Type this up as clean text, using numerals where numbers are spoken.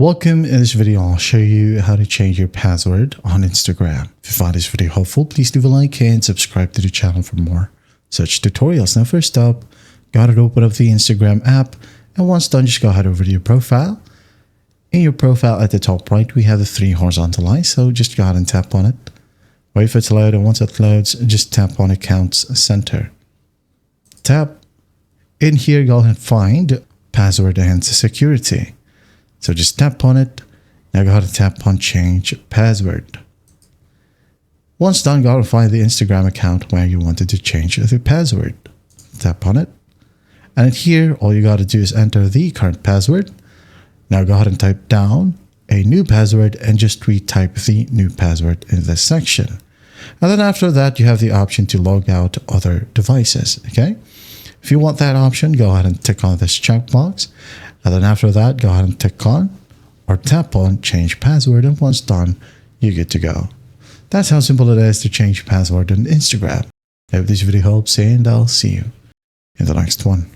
Welcome. In this video, I'll show you how to change your password on Instagram. If you find this video helpful, please leave a like and subscribe to the channel for more such tutorials. Now, first up, go ahead and open up the Instagram app. And once done, just go ahead over to your profile. In your profile at the top right, we have the three horizontal lines. So just go ahead and tap on it. Wait for it to load. And once it loads, just tap on Accounts Center. Tap. In here, go ahead and find Password and Security. So just tap on it. Now go ahead and tap on Change Password. Once done, go ahead and find the Instagram account where you wanted to change the password. Tap on it. And here, all you got to do is enter the current password. Now go ahead and type down a new password and just retype the new password in this section. And then after that, you have the option to log out other devices. Okay. If you want that option, go ahead and tick on this checkbox. And then after that, go ahead and tick on or tap on Change Password. And once done, you're good to go. That's how simple it is to change password on Instagram. I hope this video helps, and I'll see you in the next one.